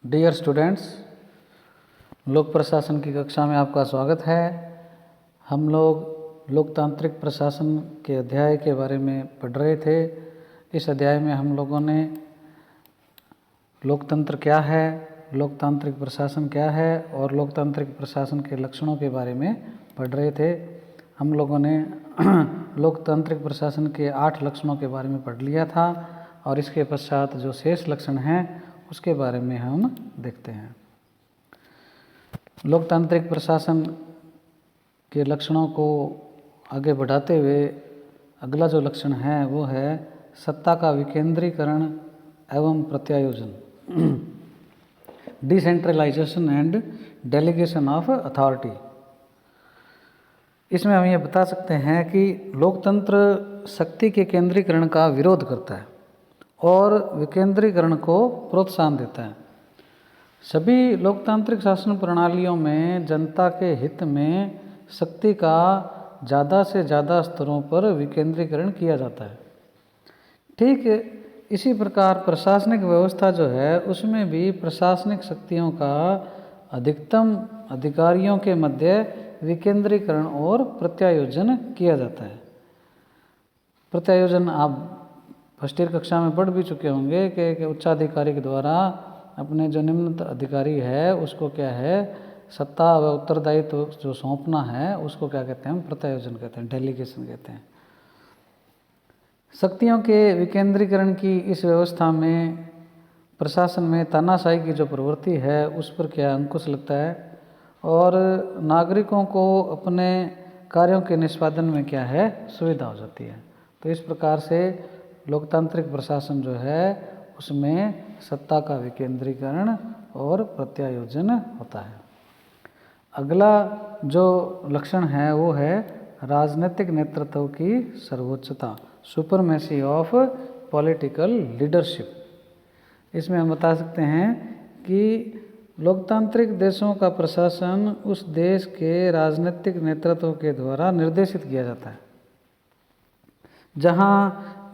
Dear students, लोक प्रशासन की कक्षा में आपका स्वागत है। हम लोग लोकतांत्रिक प्रशासन के अध्याय के बारे में पढ़ रहे थे। इस अध्याय में हम लोगों ने लोकतंत्र क्या है, लोकतांत्रिक प्रशासन क्या है और लोकतांत्रिक प्रशासन के लक्षणों के बारे में पढ़ रहे थे। हम लोगों ने लोकतांत्रिक प्रशासन के 8 लक्षणों के बारे में पढ़ लिया था और इसके पश्चात जो शेष लक्षण हैं उसके बारे में हम देखते हैं। लोकतांत्रिक प्रशासन के लक्षणों को आगे बढ़ाते हुए अगला जो लक्षण है वो है सत्ता का विकेंद्रीकरण एवं प्रत्यायोजन, decentralization and delegation of authority. इसमें हम ये बता सकते हैं कि लोकतंत्र शक्ति के केंद्रीकरण का विरोध करता है और विकेंद्रीकरण को प्रोत्साहन देता है। सभी लोकतांत्रिक शासन प्रणालियों में जनता के हित में शक्ति का ज़्यादा से ज़्यादा स्तरों पर विकेंद्रीकरण किया जाता है। ठीक इसी प्रकार प्रशासनिक व्यवस्था जो है उसमें भी प्रशासनिक शक्तियों का अधिकतम अधिकारियों के मध्य विकेंद्रीकरण और प्रत्यायोजन किया जाता है। प्रत्यायोजन आप फर्स्ट ईयर कक्षा में पढ़ भी चुके होंगे कि उच्चाधिकारी के द्वारा अपने जो निम्न अधिकारी है उसको क्या है सत्ता व उत्तरदायित्व जो सौंपना है उसको क्या कहते हैं, हम प्रत्यायोजन कहते हैं, डेलीगेशन कहते हैं। शक्तियों के विकेंद्रीकरण की इस व्यवस्था में प्रशासन में तानाशाही की जो प्रवृत्ति है उस पर क्या अंकुश लगता है और नागरिकों को अपने कार्यों के निष्पादन में क्या है सुविधा हो जाती है। तो इस प्रकार से लोकतांत्रिक प्रशासन जो है उसमें सत्ता का विकेंद्रीकरण और प्रत्यायोजन होता है। अगला जो लक्षण है वो है राजनीतिक नेतृत्व की सर्वोच्चता, सुपरमेसी ऑफ पॉलिटिकल लीडरशिप। इसमें हम बता सकते हैं कि लोकतांत्रिक देशों का प्रशासन उस देश के राजनीतिक नेतृत्व के द्वारा निर्देशित किया जाता है। जहां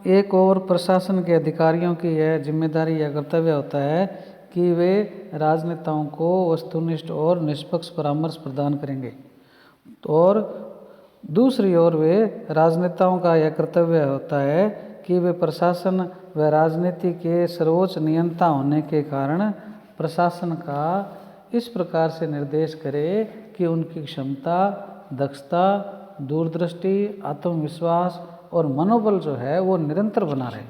एक और प्रशासन के अधिकारियों की यह जिम्मेदारी या कर्तव्य होता है कि वे राजनेताओं को वस्तुनिष्ठ और निष्पक्ष परामर्श प्रदान करेंगे, और दूसरी ओर वे राजनेताओं का यह कर्तव्य होता है कि वे प्रशासन व राजनीति के सर्वोच्च नियंता होने के कारण प्रशासन का इस प्रकार से निर्देश करे कि उनकी क्षमता, दक्षता, दूरदृष्टि, आत्मविश्वास और मनोबल जो है वो निरंतर बना रहे।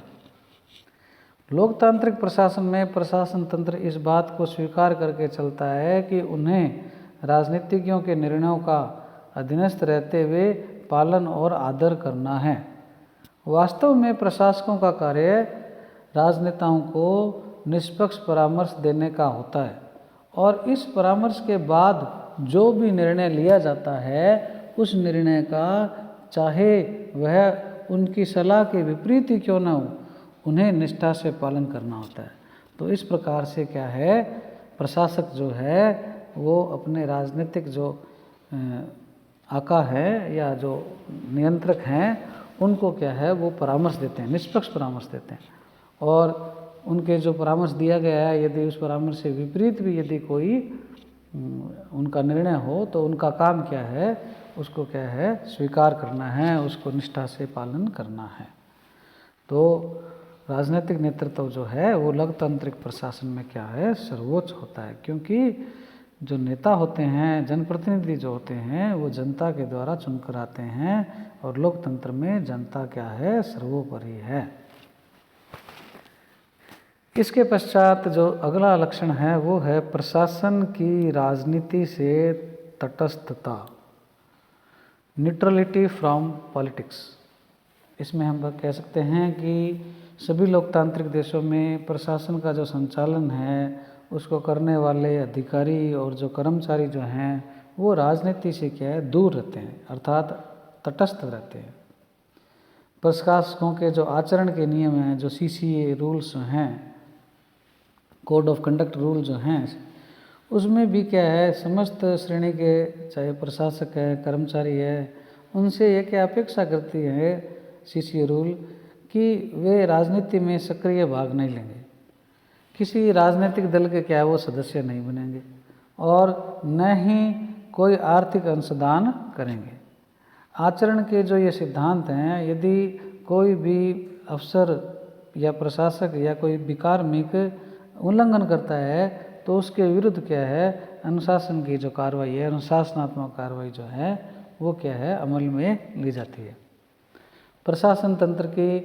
लोकतांत्रिक प्रशासन में प्रशासन तंत्र इस बात को स्वीकार करके चलता है कि उन्हें राजनीतिज्ञों के निर्णयों का अधीनस्थ रहते हुए पालन और आदर करना है। वास्तव में प्रशासकों का कार्य राजनेताओं को निष्पक्ष परामर्श देने का होता है और इस परामर्श के बाद जो भी निर्णय लिया जाता है उस निर्णय का चाहे वह उनकी सलाह के विपरीत ही क्यों ना हो उन्हें निष्ठा से पालन करना होता है। तो इस प्रकार से क्या है प्रशासक जो है वो अपने राजनीतिक जो आका है या जो नियंत्रक हैं उनको क्या है वो परामर्श देते हैं, निष्पक्ष परामर्श देते हैं, और उनके जो परामर्श दिया गया है यदि उस परामर्श से विपरीत भी यदि कोई उनका निर्णय हो तो उनका काम क्या है उसको क्या है स्वीकार करना है, उसको निष्ठा से पालन करना है। तो राजनीतिक नेतृत्व जो है वो लोकतांत्रिक प्रशासन में क्या है सर्वोच्च होता है, क्योंकि जो नेता होते हैं, जनप्रतिनिधि जो होते हैं वो जनता के द्वारा चुनकर आते हैं और लोकतंत्र में जनता क्या है सर्वोपरि है। इसके पश्चात जो अगला लक्षण है वो है प्रशासन की राजनीति से तटस्थता, न्यूट्रलिटी फ्रॉम पॉलिटिक्स। इसमें हम कह सकते हैं कि सभी लोकतांत्रिक देशों में प्रशासन का जो संचालन है उसको करने वाले अधिकारी और जो कर्मचारी जो हैं वो राजनीति से क्या है दूर रहते हैं, अर्थात तटस्थ रहते हैं। प्रशासकों के जो आचरण के नियम हैं, जो CCA रूल्स हैं, कोड ऑफ कंडक्ट रूल जो हैं, उसमें भी क्या है समस्त श्रेणी के चाहे प्रशासक है, कर्मचारी है, उनसे ये क्या अपेक्षा करती है CCA रूल कि वे राजनीति में सक्रिय भाग नहीं लेंगे, किसी राजनीतिक दल के क्या है वो सदस्य नहीं बनेंगे और न ही कोई आर्थिक अंशदान करेंगे। आचरण के जो ये सिद्धांत हैं, यदि कोई भी अफसर या प्रशासक या कोई भी कार्मिक उल्लंघन करता है तो उसके विरुद्ध क्या है, अनुशासन की जो कार्रवाई है, अनुशासनात्मक कार्रवाई जो है वो क्या है, अमल में ली जाती है। प्रशासन तंत्र की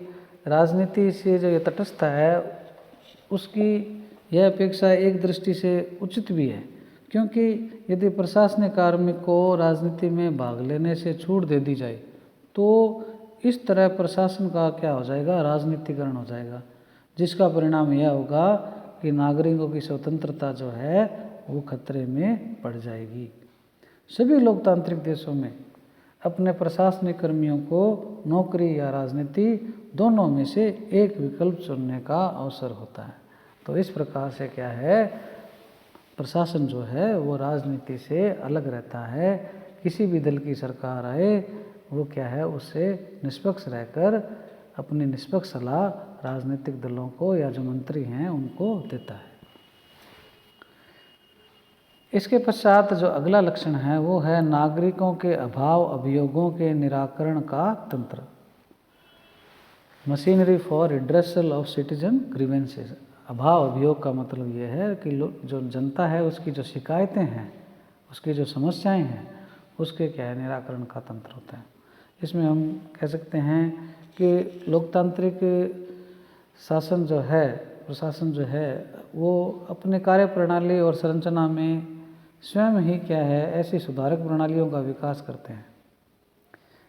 राजनीति से जो ये तटस्थता है उसकी यह अपेक्षा एक दृष्टि से उचित भी है, क्योंकि यदि प्रशासनिक कार्मिक को राजनीति में भाग लेने से छूट दे दी जाए तो इस तरह प्रशासन का क्या हो जाएगा, राजनीतिकरण हो जाएगा, जिसका परिणाम यह होगा कि नागरिकों की स्वतंत्रता जो है वो खतरे में पड़ जाएगी। सभी लोकतांत्रिक देशों में अपने प्रशासनिक कर्मियों को नौकरी या राजनीति दोनों में से एक विकल्प चुनने का अवसर होता है। तो इस प्रकार से क्या है, प्रशासन जो है वो राजनीति से अलग रहता है। किसी भी दल की सरकार आए वो क्या है, उससे निष्पक्ष रहकर अपनी निष्पक्ष सलाह राजनीतिक दलों को या जो मंत्री हैं उनको देता है। इसके पश्चात जो अगला लक्षण है वो है नागरिकों के अभाव अभियोगों के निराकरण का तंत्र, machinery for redressal of citizen grievances. अभाव अभियोग का मतलब ये है कि जो जनता है उसकी जो शिकायतें हैं, उसकी जो समस्याएं हैं, उसके क्या है, निराकरण का तंत्र होता है। इसमें हम कह सकते हैं कि लोकतांत्रिक शासन जो है, प्रशासन जो है वो अपने कार्य प्रणाली और संरचना में स्वयं ही क्या है, ऐसी सुधारक प्रणालियों का विकास करते हैं।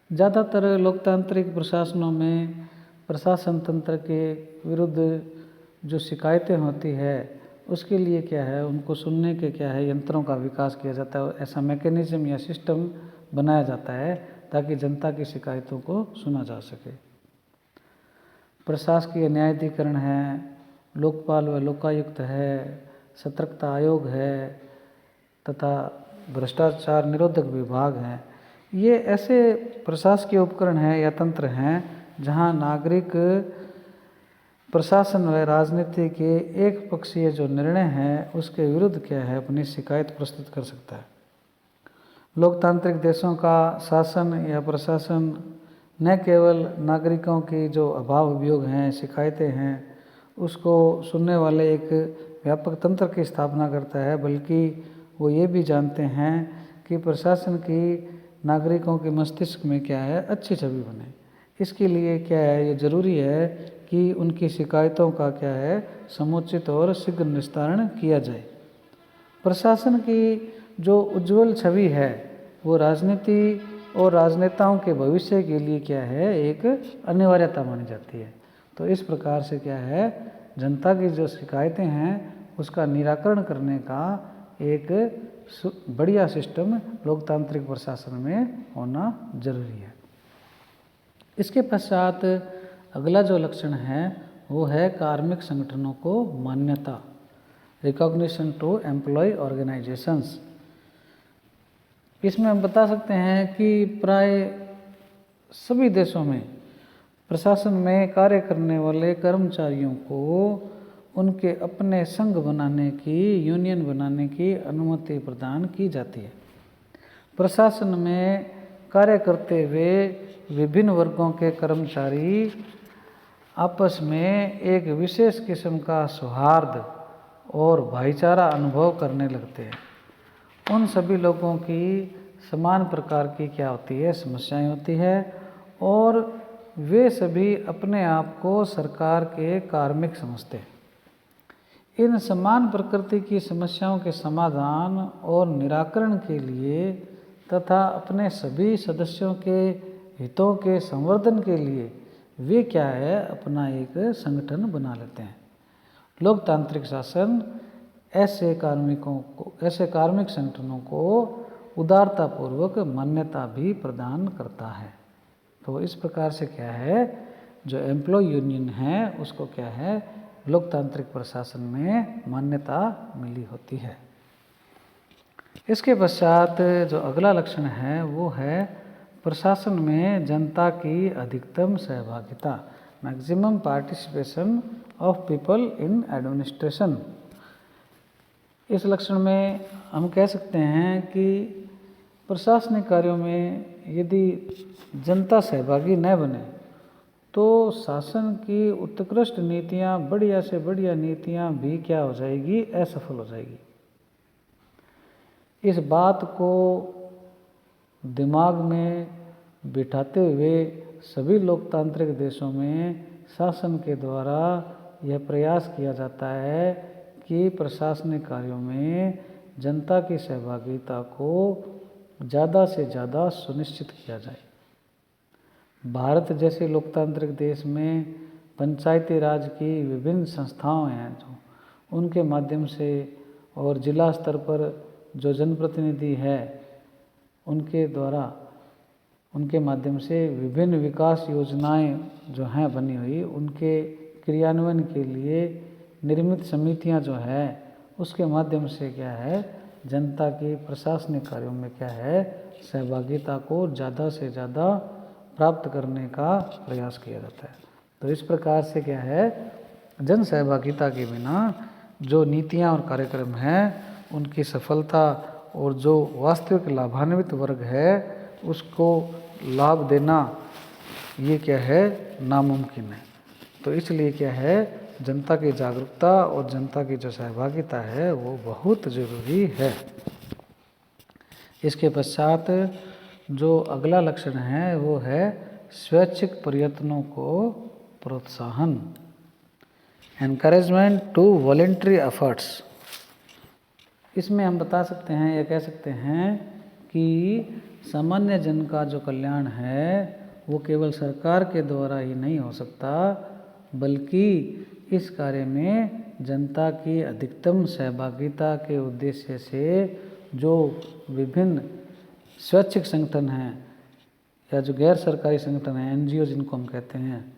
ज़्यादातर लोकतांत्रिक प्रशासनों में प्रशासन तंत्र के विरुद्ध जो शिकायतें होती है उसके लिए क्या है, उनको सुनने के क्या है, यंत्रों का विकास किया जाता है। ऐसा मैकेनिज्म या सिस्टम बनाया जाता है ताकि जनता की शिकायतों को सुना जा सके। प्रशासकीय न्यायाधिकरण है, लोकपाल व लोकायुक्त है, सतर्कता आयोग है तथा भ्रष्टाचार निरोधक विभाग हैं। ये ऐसे प्रशासकीय उपकरण हैं या तंत्र हैं जहां नागरिक प्रशासन व राजनीति के एक पक्षीय जो निर्णय हैं उसके विरुद्ध क्या है, अपनी शिकायत प्रस्तुत कर सकता है। लोकतांत्रिक देशों का शासन या प्रशासन न केवल नागरिकों की जो अभाव अभियोग हैं, शिकायतें हैं, उसको सुनने वाले एक व्यापक तंत्र की स्थापना करता है, बल्कि वो ये भी जानते हैं कि प्रशासन की नागरिकों के मस्तिष्क में क्या है, अच्छी छवि बने। इसके लिए क्या है, ये ज़रूरी है कि उनकी शिकायतों का क्या है, समुचित और शीघ्र निस्तारण किया जाए। प्रशासन की जो उज्जवल छवि है वो राजनीति और राजनेताओं के भविष्य के लिए क्या है, एक अनिवार्यता मानी जाती है। तो इस प्रकार से क्या है, जनता की जो शिकायतें हैं उसका निराकरण करने का एक बढ़िया सिस्टम लोकतांत्रिक प्रशासन में होना जरूरी है। इसके पश्चात अगला जो लक्षण है वो है कार्मिक संगठनों को मान्यता, रिकॉग्निशन टू एम्प्लॉय ऑर्गेनाइजेशंस। इसमें हम बता सकते हैं कि प्राय सभी देशों में प्रशासन में कार्य करने वाले कर्मचारियों को उनके अपने संघ बनाने की, यूनियन बनाने की अनुमति प्रदान की जाती है। प्रशासन में कार्य करते हुए विभिन्न वर्गों के कर्मचारी आपस में एक विशेष किस्म का सौहार्द और भाईचारा अनुभव करने लगते हैं। उन सभी लोगों की समान प्रकार की क्या होती है, समस्याएं होती है और वे सभी अपने आप को सरकार के कार्मिक समझते हैं। इन समान प्रकृति की समस्याओं के समाधान और निराकरण के लिए तथा अपने सभी सदस्यों के हितों के संवर्धन के लिए वे क्या है, अपना एक संगठन बना लेते हैं। लोकतांत्रिक शासन ऐसे कार्मिक संगठनों को उदारतापूर्वक मान्यता भी प्रदान करता है। तो इस प्रकार से क्या है, जो एम्प्लॉय यूनियन है उसको क्या है, लोकतांत्रिक प्रशासन में मान्यता मिली होती है। इसके पश्चात जो अगला लक्षण है वो है प्रशासन में जनता की अधिकतम सहभागिता, maximum participation of people in administration. इस लक्षण में हम कह सकते हैं कि प्रशासनिक कार्यों में यदि जनता सहभागी न बने तो शासन की उत्कृष्ट नीतियां, बढ़िया से बढ़िया नीतियां भी क्या हो जाएगी, असफल हो जाएगी। इस बात को दिमाग में बिठाते हुए सभी लोकतांत्रिक देशों में शासन के द्वारा यह प्रयास किया जाता है कि प्रशासनिक कार्यों में जनता की सहभागिता को ज़्यादा से ज़्यादा सुनिश्चित किया जाए। भारत जैसे लोकतांत्रिक देश में पंचायती राज की विभिन्न संस्थाएं हैं जो उनके माध्यम से, और जिला स्तर पर जो जनप्रतिनिधि है उनके द्वारा, उनके माध्यम से विभिन्न विकास योजनाएं जो हैं बनी हुई, उनके क्रियान्वयन के लिए निर्मित समितियां जो है उसके माध्यम से क्या है, जनता की प्रशासनिक कार्यों में क्या है, सहभागिता को ज़्यादा से ज़्यादा प्राप्त करने का प्रयास किया जाता है। तो इस प्रकार से क्या है, जन सहभागिता के बिना जो नीतियां और कार्यक्रम हैं उनकी सफलता और जो वास्तविक लाभान्वित वर्ग है उसको लाभ देना ये क्या है, नामुमकिन है। तो इसलिए क्या है, जनता की जागरूकता और जनता की जो सहभागिता है वो बहुत ज़रूरी है। इसके पश्चात जो अगला लक्षण है वो है स्वैच्छिक प्रयत्नों को प्रोत्साहन, एनकरेजमेंट टू वॉलेंट्री एफर्ट्स। इसमें हम बता सकते हैं या कह सकते हैं कि सामान्य जन का जो कल्याण है वो केवल सरकार के द्वारा ही नहीं हो सकता, बल्कि इस कार्य में जनता की अधिकतम सहभागिता के उद्देश्य से जो विभिन्न स्वैच्छिक संगठन हैं या जो गैर सरकारी संगठन हैं, एनजीओ जिनको हम कहते हैं,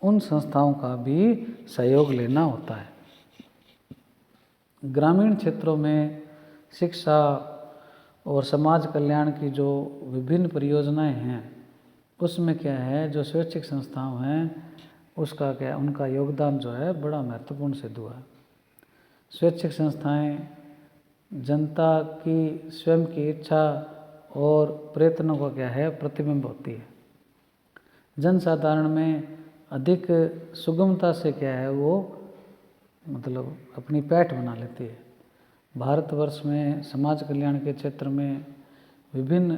उन संस्थाओं का भी सहयोग लेना होता है। ग्रामीण क्षेत्रों में शिक्षा और समाज कल्याण की जो विभिन्न परियोजनाएं हैं उसमें क्या है, जो स्वैच्छिक संस्थाएं हैं उसका क्या, उनका योगदान जो है बड़ा महत्वपूर्ण सिद्ध हुआ है। स्वैच्छिक संस्थाएं जनता की स्वयं की इच्छा और प्रयत्नों का क्या है, प्रतिबिंब होती है। जनसाधारण में अधिक सुगमता से क्या है वो मतलब अपनी पैठ बना लेती है। भारतवर्ष में समाज कल्याण के क्षेत्र में विभिन्न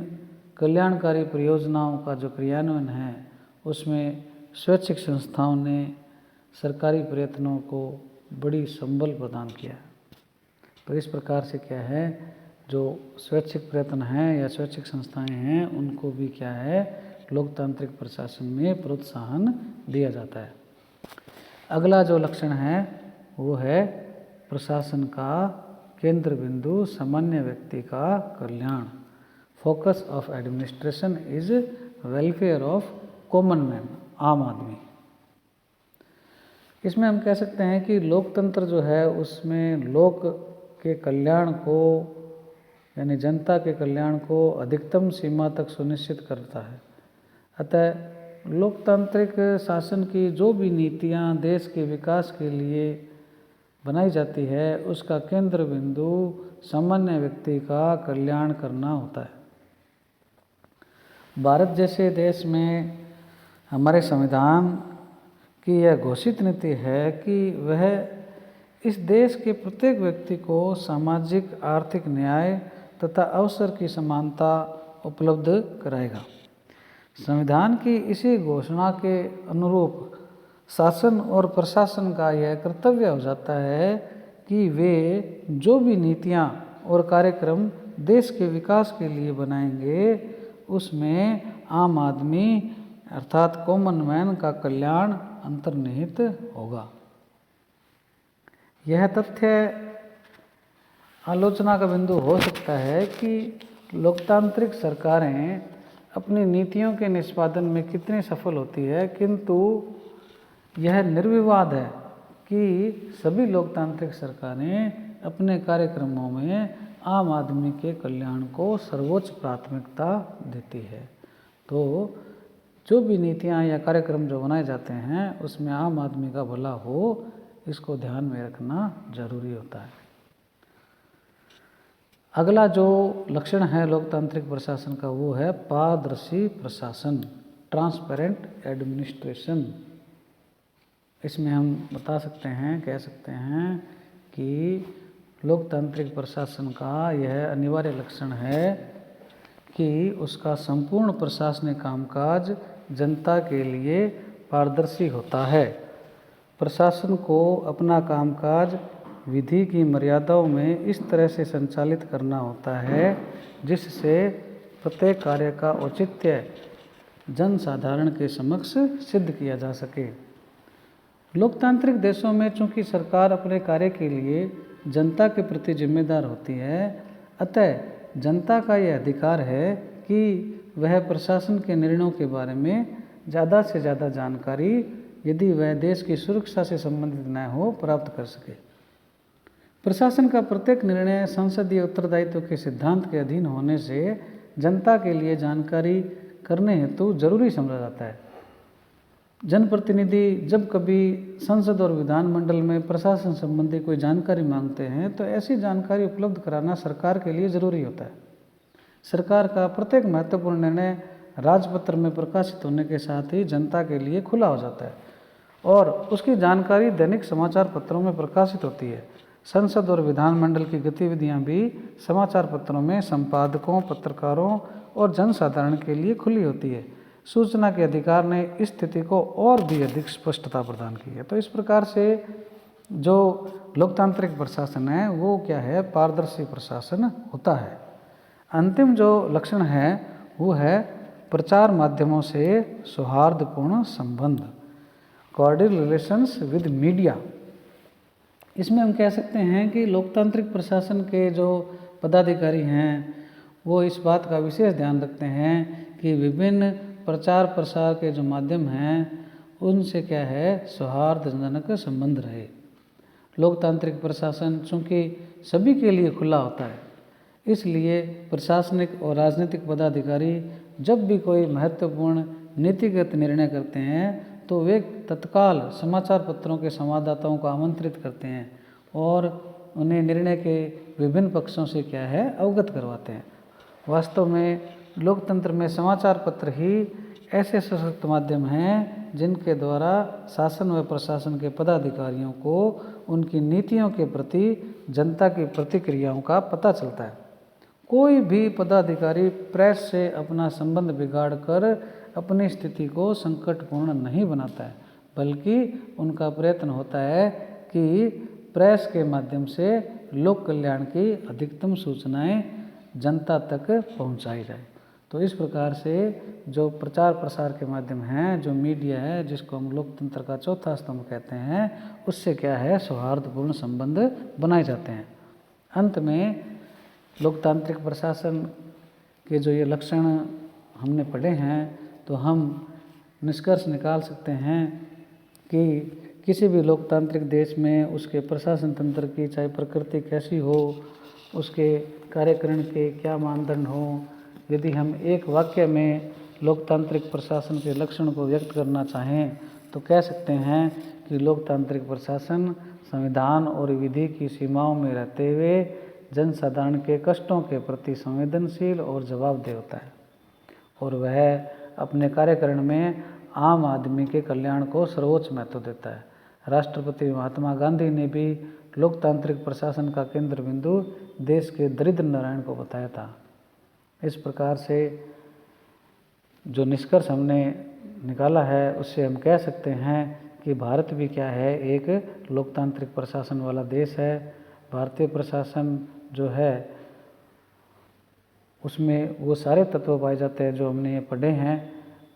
कल्याणकारी परियोजनाओं का जो क्रियान्वयन है उसमें स्वैच्छिक संस्थाओं ने सरकारी प्रयत्नों को बड़ी संबल प्रदान किया। तो इस प्रकार से क्या है, जो स्वैच्छिक प्रयत्न हैं या स्वैच्छिक संस्थाएं हैं उनको भी क्या है, लोकतांत्रिक प्रशासन में प्रोत्साहन दिया जाता है। अगला जो लक्षण है वो है प्रशासन का केंद्र बिंदु सामान्य व्यक्ति का कल्याण। Focus of administration is welfare of common man, आम आदमी। इसमें हम कह सकते हैं कि लोकतंत्र जो है उसमें लोक के कल्याण को यानी जनता के कल्याण को अधिकतम सीमा तक सुनिश्चित करता है। अतः लोकतांत्रिक शासन की जो भी नीतियां देश के विकास के लिए बनाई जाती है उसका केंद्र बिंदु सामान्य व्यक्ति का कल्याण करना होता है। भारत जैसे देश में हमारे संविधान की यह घोषित नीति है कि वह इस देश के प्रत्येक व्यक्ति को सामाजिक आर्थिक न्याय तथा अवसर की समानता उपलब्ध कराएगा। संविधान की इसी घोषणा के अनुरूप शासन और प्रशासन का यह कर्तव्य हो जाता है कि वे जो भी नीतियां और कार्यक्रम देश के विकास के लिए बनाएंगे उसमें आम आदमी अर्थात कॉमन मैन का कल्याण अंतर्निहित होगा। यह तथ्य आलोचना का बिंदु हो सकता है कि लोकतांत्रिक सरकारें अपनी नीतियों के निष्पादन में कितनी सफल होती है, किंतु यह निर्विवाद है कि सभी लोकतांत्रिक सरकारें अपने कार्यक्रमों में आम आदमी के कल्याण को सर्वोच्च प्राथमिकता देती है। तो जो भी नीतियाँ या कार्यक्रम जो बनाए जाते हैं उसमें आम आदमी का भला हो, इसको ध्यान में रखना जरूरी होता है। अगला जो लक्षण है लोकतांत्रिक प्रशासन का वो है पारदर्शी प्रशासन, ट्रांसपेरेंट एडमिनिस्ट्रेशन। इसमें हम बता सकते हैं, कह सकते हैं कि लोकतांत्रिक प्रशासन का यह अनिवार्य लक्षण है कि उसका संपूर्ण प्रशासनिक कामकाज जनता के लिए पारदर्शी होता है। प्रशासन को अपना कामकाज विधि की मर्यादाओं में इस तरह से संचालित करना होता है जिससे प्रत्येक कार्य का औचित्य जन साधारण के समक्ष सिद्ध किया जा सके। लोकतांत्रिक देशों में चूंकि सरकार अपने कार्य के लिए जनता के प्रति जिम्मेदार होती है, अतः जनता का यह अधिकार है कि वह प्रशासन के निर्णयों के बारे में ज़्यादा से ज़्यादा जानकारी, यदि वह देश की सुरक्षा से संबंधित न हो, प्राप्त कर सके। प्रशासन का प्रत्येक निर्णय संसदीय उत्तरदायित्व के सिद्धांत के अधीन होने से जनता के लिए जानकारी करने हेतु जरूरी समझा जाता है। जनप्रतिनिधि जब कभी संसद और विधानमंडल में प्रशासन संबंधी कोई जानकारी मांगते हैं तो ऐसी जानकारी उपलब्ध कराना सरकार के लिए जरूरी होता है। सरकार का प्रत्येक महत्वपूर्ण निर्णय राजपत्र में प्रकाशित होने के साथ ही जनता के लिए खुला हो जाता है और उसकी जानकारी दैनिक समाचार पत्रों में प्रकाशित होती है। संसद और विधानमंडल की गतिविधियां भी समाचार पत्रों में संपादकों, पत्रकारों और जनसाधारण के लिए खुली होती है। सूचना के अधिकार ने इस स्थिति को और भी अधिक स्पष्टता प्रदान की है। तो इस प्रकार से जो लोकतांत्रिक प्रशासन है वो क्या है, पारदर्शी प्रशासन होता है। अंतिम जो लक्षण है वो है प्रचार माध्यमों से सौहार्दपूर्ण संबंध, कॉर्डियल रिलेशंस विद मीडिया। इसमें हम कह सकते हैं कि लोकतांत्रिक प्रशासन के जो पदाधिकारी हैं वो इस बात का विशेष ध्यान रखते हैं कि विभिन्न प्रचार प्रसार के जो माध्यम हैं उनसे क्या है, सौहार्दजनक संबंध रहे। लोकतांत्रिक प्रशासन चूँकि सभी के लिए खुला होता है, इसलिए प्रशासनिक और राजनीतिक पदाधिकारी जब भी कोई महत्वपूर्ण नीतिगत निर्णय करते हैं तो वे तत्काल समाचार पत्रों के संवाददाताओं को आमंत्रित करते हैं और उन्हें निर्णय के विभिन्न पक्षों से क्या है, अवगत करवाते हैं। वास्तव में लोकतंत्र में समाचार पत्र ही ऐसे सशक्त माध्यम हैं जिनके द्वारा शासन व प्रशासन के पदाधिकारियों को उनकी नीतियों के प्रति जनता की प्रतिक्रियाओं का पता चलता है। कोई भी पदाधिकारी प्रेस से अपना संबंध बिगाड़कर अपनी स्थिति को संकटपूर्ण नहीं बनाता है, बल्कि उनका प्रयत्न होता है कि प्रेस के माध्यम से लोक कल्याण की अधिकतम सूचनाएं जनता तक पहुंचाई जाए। तो इस प्रकार से जो प्रचार प्रसार के माध्यम हैं, जो मीडिया है जिसको हम लोकतंत्र का चौथा स्तंभ कहते हैं, उससे क्या है, सौहार्दपूर्ण संबंध बनाए जाते हैं। अंत में लोकतांत्रिक प्रशासन के जो ये लक्षण हमने पढ़े हैं तो हम निष्कर्ष निकाल सकते हैं कि किसी भी लोकतांत्रिक देश में उसके प्रशासन तंत्र की चाहे प्रकृति कैसी हो, उसके कार्यकरण के क्या मानदंड हो, यदि हम एक वाक्य में लोकतांत्रिक प्रशासन के लक्षण को व्यक्त करना चाहें तो कह सकते हैं कि लोकतांत्रिक प्रशासन संविधान और विधि की सीमाओं में रहते हुए जनसाधारण के कष्टों के प्रति संवेदनशील और जवाबदेह होता है और वह अपने कार्यकरण में आम आदमी के कल्याण को सर्वोच्च महत्व देता है। राष्ट्रपति महात्मा गांधी ने भी लोकतांत्रिक प्रशासन का केंद्र बिंदु देश के दरिद्र नारायण को बताया था। इस प्रकार से जो निष्कर्ष हमने निकाला है उससे हम कह सकते हैं कि भारत भी क्या है, एक लोकतांत्रिक प्रशासन वाला देश है। भारतीय प्रशासन जो है उसमें वो सारे तत्व पाए जाते हैं जो हमने ये पढ़े हैं।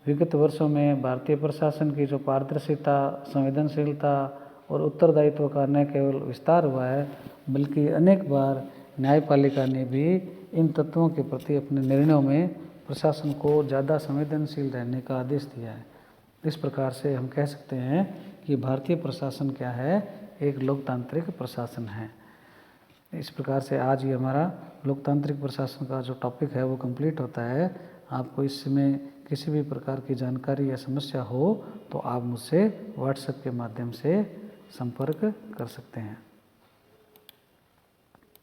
विगत वर्षों में भारतीय प्रशासन की जो पारदर्शिता, संवेदनशीलता और उत्तरदायित्व का न केवल विस्तार हुआ है बल्कि अनेक बार न्यायपालिका ने भी इन तत्वों के प्रति अपने निर्णयों में प्रशासन को ज़्यादा संवेदनशील रहने का आदेश दिया है। इस प्रकार से हम कह सकते हैं कि भारतीय प्रशासन क्या है, एक लोकतांत्रिक प्रशासन है। इस प्रकार से आज ये हमारा लोकतांत्रिक प्रशासन का जो टॉपिक है वो कंप्लीट होता है। आपको इसमें किसी भी प्रकार की जानकारी या समस्या हो तो आप मुझसे व्हाट्सएप के माध्यम से संपर्क कर सकते हैं।